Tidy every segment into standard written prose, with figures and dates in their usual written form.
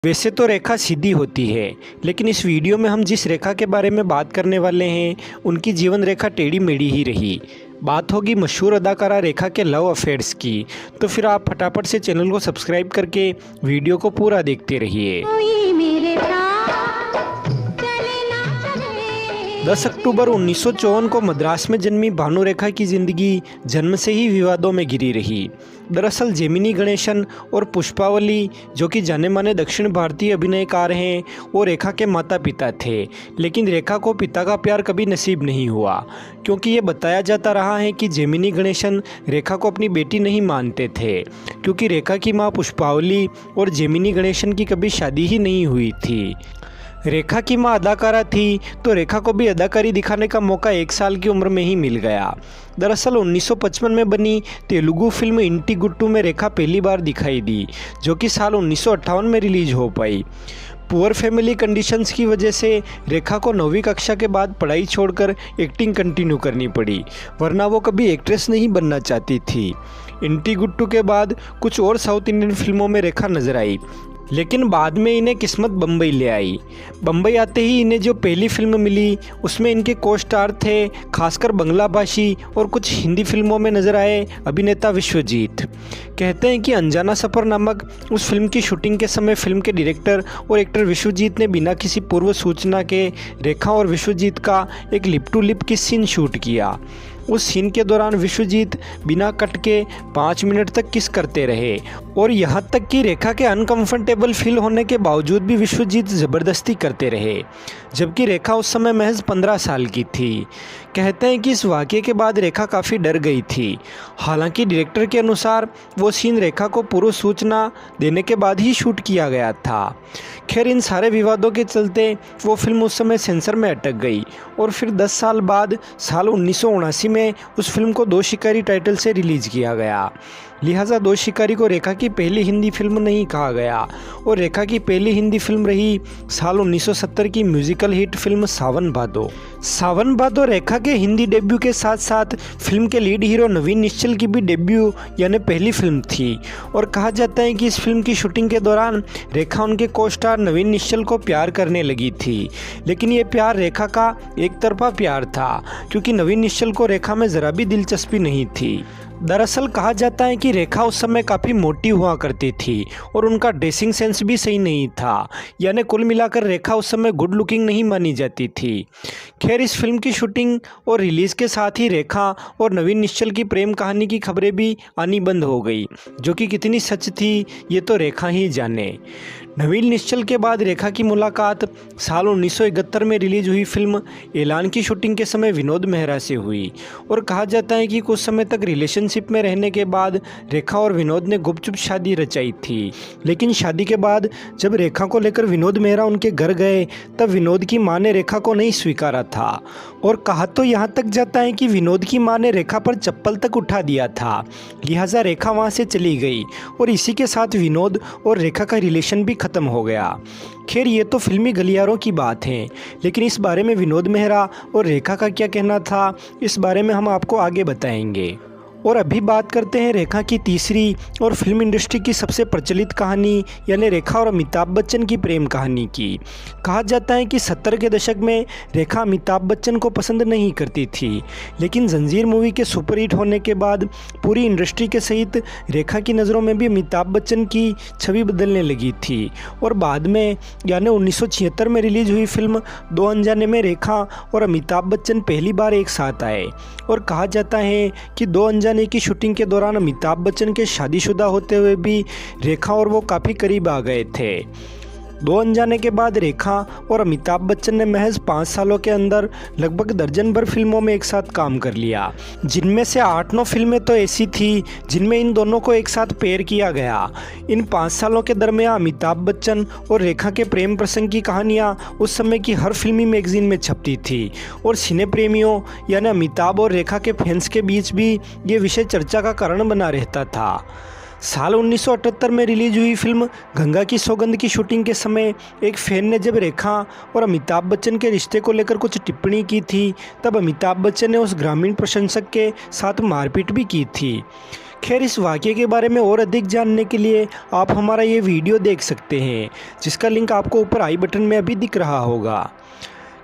वैसे तो रेखा सीधी होती है, लेकिन इस वीडियो में हम जिस रेखा के बारे में बात करने वाले हैं उनकी जीवन रेखा टेढ़ी मेढ़ी ही रही। बात होगी मशहूर अदाकारा रेखा के लव अफेयर्स की। तो फिर आप फटाफट से चैनल को सब्सक्राइब करके वीडियो को पूरा देखते रहिए। 10 अक्टूबर 1954 को मद्रास में जन्मी भानु रेखा की ज़िंदगी जन्म से ही विवादों में घिरी रही। दरअसल जेमिनी गणेशन और पुष्पावली, जो कि जाने माने दक्षिण भारतीय अभिनयकार हैं, वो रेखा के माता पिता थे। लेकिन रेखा को पिता का प्यार कभी नसीब नहीं हुआ, क्योंकि ये बताया जाता रहा है कि जेमिनी गणेशन रेखा को अपनी बेटी नहीं मानते थे, क्योंकि रेखा की माँ पुष्पावली और जेमिनी गणेशन की कभी शादी ही नहीं हुई थी। रेखा की मां अदाकारा थी, तो रेखा को भी अदाकारी दिखाने का मौका 1 साल की उम्र में ही मिल गया। दरअसल 1955 में बनी तेलुगु फिल्म इंटी गुट्टू में रेखा पहली बार दिखाई दी, जो कि साल 1958 में रिलीज हो पाई। पुअर फैमिली कंडीशंस की वजह से रेखा को 9वीं कक्षा के बाद पढ़ाई छोड़कर एक्टिंग कंटिन्यू करनी पड़ी, वरना वो कभी एक्ट्रेस नहीं बनना चाहती थी। इंटी गुट्टू के बाद कुछ और साउथ इंडियन फिल्मों में रेखा नजर आई, लेकिन बाद में इन्हें किस्मत बम्बई ले आई। बम्बई आते ही इन्हें जो पहली फिल्म मिली उसमें इनके को स्टार थे खासकर बंगला भाषी और कुछ हिंदी फिल्मों में नजर आए अभिनेता विश्वजीत। कहते हैं कि अनजाना सफ़र नामक उस फिल्म की शूटिंग के समय फिल्म के डायरेक्टर और एक्टर विश्वजीत ने बिना किसी पूर्व सूचना के रेखा और विश्वजीत का एक लिप टू लिप किस सीन शूट किया। उस सीन के दौरान विश्वजीत बिना कट के 5 मिनट तक किस करते रहे, और यहाँ तक कि रेखा के अनकंफर्टेबल फील होने के बावजूद भी विश्वजीत ज़बरदस्ती करते रहे, जबकि रेखा उस समय महज 15 साल की थी। कहते हैं कि इस वाक़ये के बाद रेखा काफ़ी डर गई थी। हालांकि डायरेक्टर के अनुसार वो सीन रेखा को पूर्व सूचना देने के बाद ही शूट किया गया था। खैर, इन सारे विवादों के चलते वो फिल्म उस समय सेंसर में अटक गई, और फिर 10 साल बाद साल 1979 में उस फिल्म को दो शिकारी टाइटल से रिलीज़ किया गया। लिहाजा दो शिकारी को रेखा की पहली हिंदी फिल्म नहीं कहा गया, और रेखा की पहली हिंदी फिल्म रही साल 1970 की म्यूजिकल हिट फिल्म सावन भादो। सावन भादो रेखा के हिंदी डेब्यू के साथ साथ फिल्म के लीड हीरो नवीन निश्चल की भी डेब्यू यानी पहली फिल्म थी, और कहा जाता है कि इस फिल्म की शूटिंग के दौरान रेखा उनके को स्टार नवीन निश्चल को प्यार करने लगी थी। लेकिन ये प्यार रेखा का एक तरफा प्यार था, क्योंकि नवीन निश्चल को रेखा में ज़रा भी दिलचस्पी नहीं थी। दरअसल कहा जाता है कि रेखा उस समय काफ़ी मोटी हुआ करती थी और उनका ड्रेसिंग सेंस भी सही नहीं था, यानी कुल मिलाकर रेखा उस समय गुड लुकिंग नहीं मानी जाती थी। खैर, इस फिल्म की शूटिंग और रिलीज़ के साथ ही रेखा और नवीन निश्चल की प्रेम कहानी की खबरें भी आनी बंद हो गई, जो कि कितनी सच थी ये तो रेखा ही जाने। नवीन निश्चल के बाद रेखा की मुलाकात साल 1971 में रिलीज हुई फिल्म ऐलान की शूटिंग के समय विनोद मेहरा से हुई, और कहा जाता है कि कुछ समय तक रिलेशनशिप में रहने के बाद रेखा और विनोद ने गुपचुप शादी रचाई थी। लेकिन शादी के बाद जब रेखा को लेकर विनोद मेहरा उनके घर गए, तब विनोद की मां ने रेखा को नहीं स्वीकारा था, और कहा तो यहाँ तक जाता है कि विनोद की मां ने रेखा पर चप्पल तक उठा दिया था। लिहाजा रेखा वहाँ से चली गई, और इसी के साथ विनोद और रेखा का रिलेशन भी खत्म हो गया। खैर, ये तो फिल्मी गलियारों की बात है, लेकिन इस बारे में विनोद मेहरा और रेखा का क्या कहना था, इस बारे में हम आपको आगे बताएंगे। और अभी बात करते हैं रेखा की तीसरी और फिल्म इंडस्ट्री की सबसे प्रचलित कहानी, यानी रेखा और अमिताभ बच्चन की प्रेम कहानी की। कहा जाता है कि 70 के दशक में रेखा अमिताभ बच्चन को पसंद नहीं करती थी, लेकिन जंजीर मूवी के सुपरहिट होने के बाद पूरी इंडस्ट्री के सहित रेखा की नज़रों में भी अमिताभ बच्चन की छवि बदलने लगी थी, और बाद में यानी 1976 में रिलीज हुई फिल्म दो अनजाने में रेखा और अमिताभ बच्चन पहली बार एक साथ आए। और कहा जाता है कि दो अनजाने की शूटिंग के दौरान अमिताभ बच्चन के शादीशुदा होते हुए भी रेखा और वो काफ़ी करीब आ गए थे। दो अनजाने के बाद रेखा और अमिताभ बच्चन ने महज 5 सालों के अंदर लगभग दर्जन भर फिल्मों में एक साथ काम कर लिया, जिनमें से 8-9 फिल्में तो ऐसी थी जिनमें इन दोनों को एक साथ पेयर किया गया। इन 5 सालों के दरमियान अमिताभ बच्चन और रेखा के प्रेम प्रसंग की कहानियाँ उस समय की हर फिल्मी मैगजीन में छपती थी, और सिने प्रेमियों यानी अमिताभ और रेखा के फैंस के बीच भी ये विषय चर्चा का कारण बना रहता था। साल 1978 में रिलीज हुई फिल्म गंगा की सौगंध की शूटिंग के समय एक फैन ने जब रेखा और अमिताभ बच्चन के रिश्ते को लेकर कुछ टिप्पणी की थी, तब अमिताभ बच्चन ने उस ग्रामीण प्रशंसक के साथ मारपीट भी की थी। खैर, इस वाक़ये के बारे में और अधिक जानने के लिए आप हमारा ये वीडियो देख सकते हैं, जिसका लिंक आपको ऊपर आई बटन में अभी दिख रहा होगा।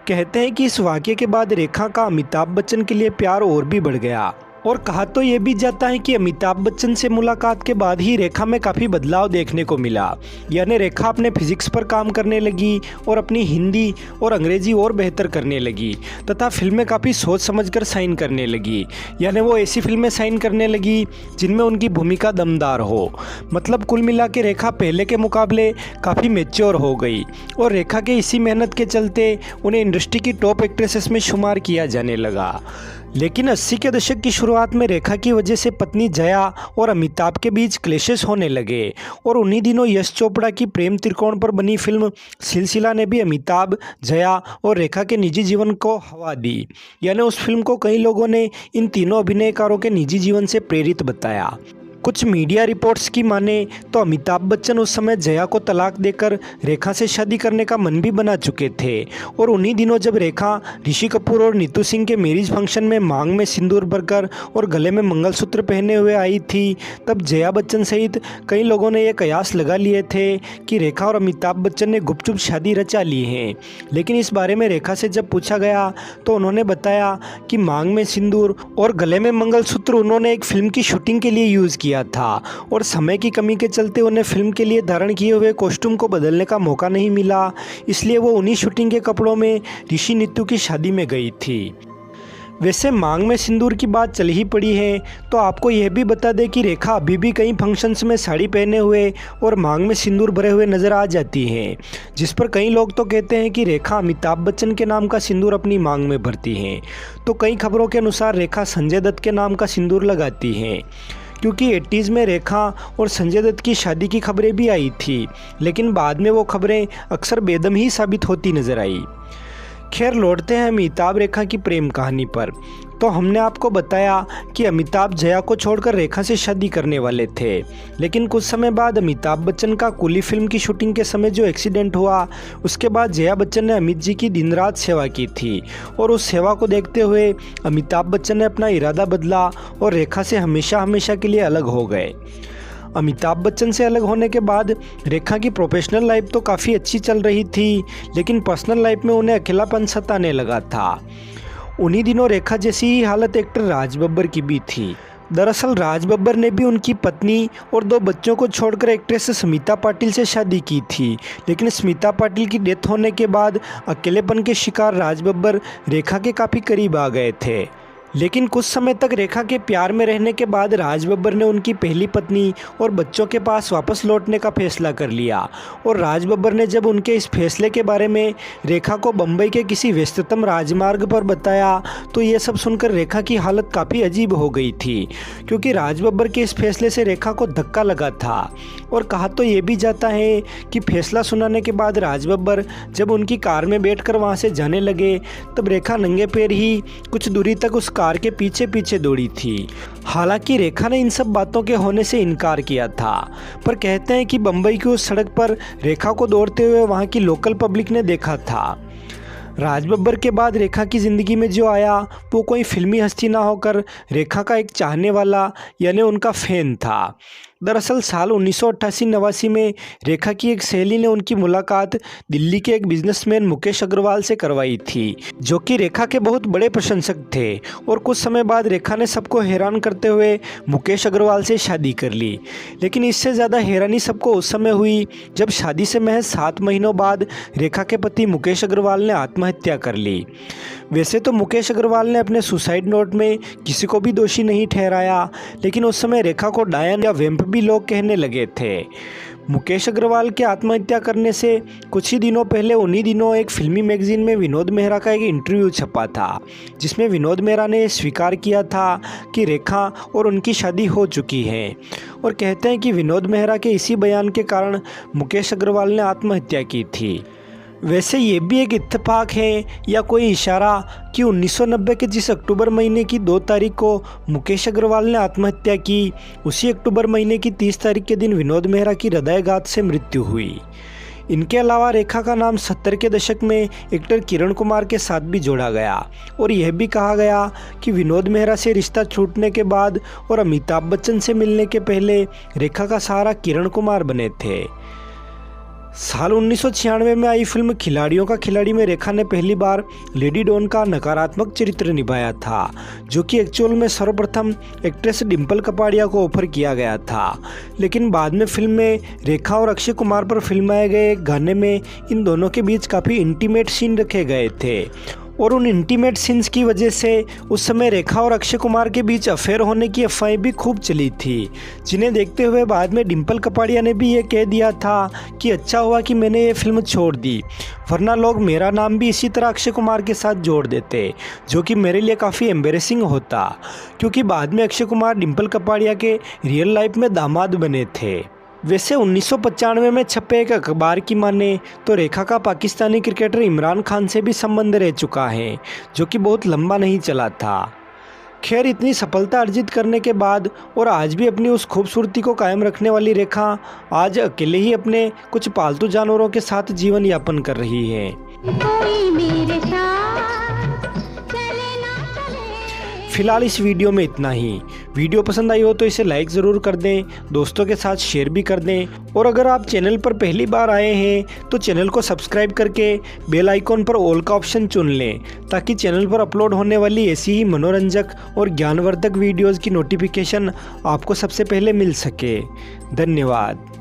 कहते हैं कि इस वाक़ये के बाद रेखा का अमिताभ बच्चन के लिए प्यार और भी बढ़ गया और कहा तो ये भी जाता है कि अमिताभ बच्चन से मुलाकात के बाद ही रेखा में काफ़ी बदलाव देखने को मिला। यानी रेखा अपने फिजिक्स पर काम करने लगी और अपनी हिंदी और अंग्रेज़ी और बेहतर करने लगी तथा फिल्में काफ़ी सोच समझकर साइन करने लगी। यानी वो ऐसी फिल्में साइन करने लगी जिनमें उनकी भूमिका दमदार हो। मतलब कुल मिला के रेखा पहले के मुकाबले काफ़ी मैच्योर हो गई और रेखा के इसी मेहनत के चलते उन्हें इंडस्ट्री की टॉप एक्ट्रेसेस में शुमार किया जाने लगा। लेकिन 80 के दशक की शुरुआत में रेखा की वजह से पत्नी जया और अमिताभ के बीच क्लेशेस होने लगे और उन्हीं दिनों यश चोपड़ा की प्रेम त्रिकोण पर बनी फिल्म सिलसिला ने भी अमिताभ, जया और रेखा के निजी जीवन को हवा दी। यानी उस फिल्म को कई लोगों ने इन तीनों अभिनयकारों के निजी जीवन से प्रेरित बताया। कुछ मीडिया रिपोर्ट्स की माने तो अमिताभ बच्चन उस समय जया को तलाक देकर रेखा से शादी करने का मन भी बना चुके थे और उन्हीं दिनों जब रेखा ऋषि कपूर और नीतू सिंह के मैरिज फंक्शन में मांग में सिंदूर भरकर और गले में मंगलसूत्र पहने हुए आई थी, तब जया बच्चन सहित कई लोगों ने यह कयास लगा लिए थे कि रेखा और अमिताभ बच्चन ने गुपचुप शादी रचा ली है। लेकिन इस बारे में रेखा से जब पूछा गया तो उन्होंने बताया कि मांग में सिंदूर और गले में मंगलसूत्र उन्होंने एक फिल्म की शूटिंग के लिए यूज़ किया था और समय की कमी के चलते उन्हें फिल्म के लिए धारण किए हुए कॉस्ट्यूम को बदलने का मौका नहीं मिला, इसलिए वो उन्हीं शूटिंग के कपड़ों में ऋषि नीतू की शादी में गई थी। वैसे मांग में सिंदूर की बात चल ही पड़ी है तो आपको यह भी बता दें कि रेखा अभी भी कई फंक्शंस में साड़ी पहने हुए और मांग में सिंदूर भरे हुए नजर आ जाती हैं, जिस पर कई लोग तो कहते हैं कि रेखा अमिताभ बच्चन के नाम का सिंदूर अपनी मांग में भरती हैं, तो कई खबरों के अनुसार रेखा संजय दत्त के नाम का सिंदूर लगाती हैं। क्योंकि 80s में रेखा और संजय दत्त की शादी की खबरें भी आई थी, लेकिन बाद में वो खबरें अक्सर बेदम ही साबित होती नजर आई। खैर, लौटते हैं अमिताभ रेखा की प्रेम कहानी पर। तो हमने आपको बताया कि अमिताभ जया को छोड़कर रेखा से शादी करने वाले थे, लेकिन कुछ समय बाद अमिताभ बच्चन का कूली फिल्म की शूटिंग के समय जो एक्सीडेंट हुआ, उसके बाद जया बच्चन ने अमित जी की दिन रात सेवा की थी और उस सेवा को देखते हुए अमिताभ बच्चन ने अपना इरादा बदला और रेखा से हमेशा हमेशा के लिए अलग हो गए। अमिताभ बच्चन से अलग होने के बाद रेखा की प्रोफेशनल लाइफ तो काफ़ी अच्छी चल रही थी, लेकिन पर्सनल लाइफ में उन्हें अकेलापन सताने लगा था। उन्हीं दिनों रेखा जैसी ही हालत एक्टर राज बब्बर की भी थी। दरअसल राज बब्बर ने भी उनकी पत्नी और 2 बच्चों को छोड़कर एक्ट्रेस स्मिता पाटिल से शादी की थी, लेकिन स्मिता पाटिल की डेथ होने के बाद अकेलेपन के शिकार राज बब्बर रेखा के काफ़ी करीब आ गए थे। लेकिन कुछ समय तक रेखा के प्यार में रहने के बाद राज बब्बर ने उनकी पहली पत्नी और बच्चों के पास वापस लौटने का फैसला कर लिया और राज बब्बर ने जब उनके इस फैसले के बारे में रेखा को बम्बई के किसी व्यस्ततम राजमार्ग पर बताया तो ये सब सुनकर रेखा की हालत काफ़ी अजीब हो गई थी, क्योंकि राज बब्बर के इस फैसले से रेखा को धक्का लगा था। और कहा तो ये भी जाता है कि फैसला सुनाने के बाद राज बब्बर जब उनकी कार में बैठकर वहाँ से जाने लगे तब रेखा नंगे पैर ही कुछ दूरी तक उस कार के पीछे पीछे दौड़ी थी। हालांकि रेखा ने इन सब बातों के होने से इनकार किया था, पर कहते हैं कि बंबई की उस सड़क पर रेखा को दौड़ते हुए वहां की लोकल पब्लिक ने देखा था। राज बब्बर के बाद रेखा की ज़िंदगी में जो आया वो कोई फिल्मी हस्ती ना होकर रेखा का एक चाहने वाला यानी उनका फैन था। दरअसल साल 1988-89 में रेखा की एक सहेली ने उनकी मुलाकात दिल्ली के एक बिजनेसमैन मुकेश अग्रवाल से करवाई थी, जो कि रेखा के बहुत बड़े प्रशंसक थे। और कुछ समय बाद रेखा ने सबको हैरान करते हुए मुकेश अग्रवाल से शादी कर ली। लेकिन इससे ज़्यादा हैरानी सबको उस समय हुई जब शादी से महज 7 महीनों बाद रेखा के पति मुकेश अग्रवाल ने आत्महत्या कर ली। वैसे तो मुकेश अग्रवाल ने अपने सुसाइड नोट में किसी को भी दोषी नहीं ठहराया, लेकिन उस समय रेखा को डायन या वैम्प भी लोग कहने लगे थे। मुकेश अग्रवाल के आत्महत्या करने से कुछ ही दिनों पहले उन्हीं दिनों एक फिल्मी मैगजीन में विनोद मेहरा का एक इंटरव्यू छपा था, जिसमें विनोद मेहरा ने स्वीकार किया था कि रेखा और उनकी शादी हो चुकी है। और कहते हैं कि विनोद मेहरा के इसी बयान के कारण मुकेश अग्रवाल ने आत्महत्या की थी। वैसे ये भी एक इत्तेफाक है या कोई इशारा कि 1990 के जिस अक्टूबर महीने की 2 तारीख को मुकेश अग्रवाल ने आत्महत्या की, उसी अक्टूबर महीने की 30 तारीख के दिन विनोद मेहरा की हृदयघात से मृत्यु हुई। इनके अलावा रेखा का नाम 70 के दशक में एक्टर किरण कुमार के साथ भी जोड़ा गया और यह भी कहा गया कि विनोद मेहरा से रिश्ता छूटने के बाद और अमिताभ बच्चन से मिलने के पहले रेखा का सहारा किरण कुमार बने थे। साल 1996 में आई फिल्म खिलाड़ियों का खिलाड़ी में रेखा ने पहली बार लेडी डॉन का नकारात्मक चरित्र निभाया था, जो कि एक्चुअल में सर्वप्रथम एक्ट्रेस डिम्पल कपाड़िया को ऑफर किया गया था। लेकिन बाद में फिल्म में रेखा और अक्षय कुमार पर फिल्माए गए एक गाने में इन दोनों के बीच काफ़ी इंटीमेट सीन रखे गए थे और उन इंटीमेट सीन्स की वजह से उस समय रेखा और अक्षय कुमार के बीच अफेयर होने की अफवाहें भी खूब चली थी, जिन्हें देखते हुए बाद में डिम्पल कपाड़िया ने भी ये कह दिया था कि अच्छा हुआ कि मैंने ये फिल्म छोड़ दी, वरना लोग मेरा नाम भी इसी तरह अक्षय कुमार के साथ जोड़ देते, जो कि मेरे लिए काफ़ी एम्बेरेसिंग होता, क्योंकि बाद में अक्षय कुमार डिम्पल कपाड़िया के रियल लाइफ में दामाद बने थे। वैसे 1995 में छपे एक अखबार की माने तो रेखा का पाकिस्तानी क्रिकेटर इमरान खान से भी संबंध रह चुका है, जो कि बहुत लंबा नहीं चला था। खैर, इतनी सफलता अर्जित करने के बाद और आज भी अपनी उस खूबसूरती को कायम रखने वाली रेखा आज अकेले ही अपने कुछ पालतू जानवरों के साथ जीवन यापन कर रही है। कोई मेरे साथ चले ना चले। फिलहाल इस वीडियो में इतना ही। वीडियो पसंद आई हो तो इसे लाइक ज़रूर कर दें, दोस्तों के साथ शेयर भी कर दें और अगर आप चैनल पर पहली बार आए हैं तो चैनल को सब्सक्राइब करके बेल आइकॉन पर ऑल का ऑप्शन चुन लें, ताकि चैनल पर अपलोड होने वाली ऐसी ही मनोरंजक और ज्ञानवर्धक वीडियोज़ की नोटिफिकेशन आपको सबसे पहले मिल सके। धन्यवाद।